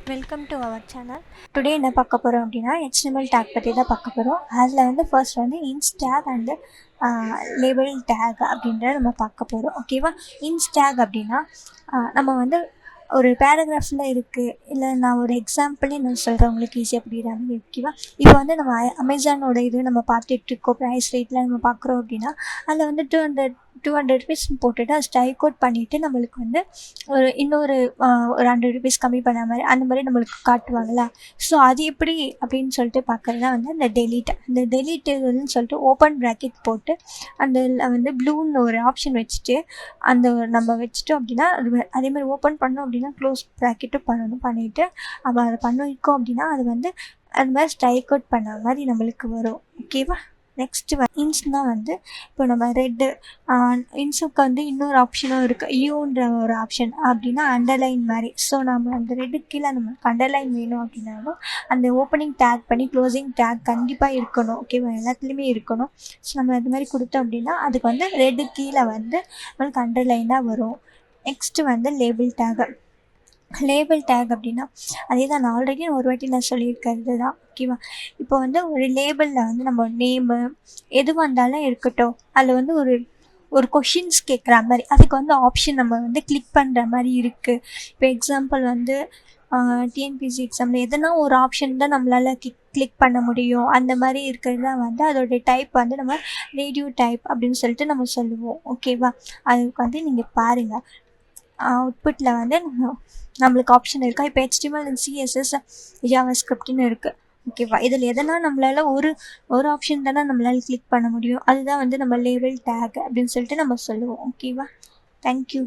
Welcome to our channel. Today என்ன பார்க்க போகிறோம் அப்படின்னா HTML டேக் பற்றி தான் பார்க்க போகிறோம். அதில் வந்து ஃபர்ஸ்ட் வந்து இன்ஸ் டேக் அண்டு லேபிள் டேக் அப்படின்றத நம்ம பார்க்க போகிறோம். ஓகேவா? இன்ஸ் டேக் அப்படின்னா நம்ம வந்து ஒரு பேராகிராஃபில் இருக்குது, இல்லை நான் ஒரு எக்ஸாம்பிளே நான் சொல்கிறேன் உங்களுக்கு ஈஸியாக புரியுற மாதிரி. ஓகேவா? இப்போ வந்து நம்ம அமேசானோட இது நம்ம பார்த்துட்ருக்கோம், ப்ரைஸ் ரேட்டில் நம்ம பார்க்குறோம் அப்படின்னா அதில் வந்து 200 ருபீஸ் போட்டுட்டு அது ஸ்ட்ரைக் அவுட் பண்ணிவிட்டு நம்மளுக்கு வந்து இன்னொரு ஒரு 100 ருபீஸ் கம்மி பண்ண மாதிரி அந்த மாதிரி நம்மளுக்கு காட்டுவாங்களா. ஸோ அது எப்படி அப்படின்னு சொல்லிட்டு பார்க்குறது தான் வந்து அந்த டெலீட் இதுன்னு சொல்லிட்டு ஓப்பன் ப்ராக்கெட் போட்டு அந்த வந்து ப்ளூன்னு ஒரு ஆப்ஷன் வச்சுட்டு அந்த நம்ம வச்சுட்டோம் அப்படின்னா அதேமாதிரி ஓப்பன் பண்ணோம் அப்படின்னா க்ளோஸ் ப்ராக்கெட்டும் பண்ணிவிட்டு நம்ம அதை பண்ணியிருக்கோம் அப்படின்னா அது வந்து அது மாதிரி ஸ்ட்ரைக் அவுட் பண்ண மாதிரி நம்மளுக்கு வரும். ஓகேவா? நெக்ஸ்ட்டு இன்ஸ்னால் வந்து இப்போ நம்ம ரெட்டு இன்ஸுக்கு வந்து இன்னொரு ஆப்ஷனும் இருக்குது, யூன்ற ஒரு ஆப்ஷன் அப்படின்னா அண்டர்லைன் மாதிரி. ஸோ நம்ம அந்த ரெட்டுக்கு கீழே நமக்கு அண்டர்லைன் வேணும் அப்படின்னாலும் அந்த ஓப்பனிங் டேக் பண்ணி க்ளோசிங் டேக் கண்டிப்பாக இருக்கணும். ஓகேவா? எல்லாத்துலேயுமே இருக்கணும். ஸோ நம்ம அது மாதிரி கொடுத்தோம் அப்படின்னா அதுக்கு வந்து ரெட்டு கீழே வந்து நம்மளுக்கு அண்டர்லைனாக வரும். நெக்ஸ்ட்டு வந்து லேபிள் டேக் அப்படின்னா அதே தான், நான் ஆல்ரெடி ஒரு வாட்டி நான் சொல்லியிருக்கிறது தான். ஓகேவா? இப்போ வந்து ஒரு லேபிளில் வந்து நம்ம நேமு எதுவாக இருந்தாலும் இருக்கட்டும், அதில் வந்து ஒரு கொஷின்ஸ் கேட்குற மாதிரி அதுக்கு வந்து ஆப்ஷன் நம்ம வந்து கிளிக் பண்ணுற மாதிரி இருக்குது. இப்போ எக்ஸாம்பிள் வந்து டிஎன்பிஎஸ்சி எக்ஸாமில் எதனா ஒரு ஆப்ஷன் தான் நம்மளால் கிளிக் பண்ண முடியும். அந்த மாதிரி இருக்கிறது தான் வந்து அதோடைய டைப் வந்து நம்ம ரேடியோ டைப் அப்படின்னு சொல்லிட்டு நம்ம சொல்லுவோம். ஓகேவா? அதுக்கு வந்து நீங்கள் பாருங்கள், அவுட்புட்டில் வந்து நம்மளுக்கு ஆப்ஷன் இருக்கா. இப்போ HTML அண்ட் CSS ஜாவாஸ்கிரிப்ட்னு இருக்குது. ஓகேவா? இதில் எதனா நம்மளால் ஒரு ஆப்ஷன் தானே நம்மளால் கிளிக் பண்ண முடியும். அதுதான் வந்து நம்ம லேபிள் டேக் அப்படின்னு சொல்லிட்டு நம்ம சொல்லுவோம். ஓகேவா? தேங்க்யூ.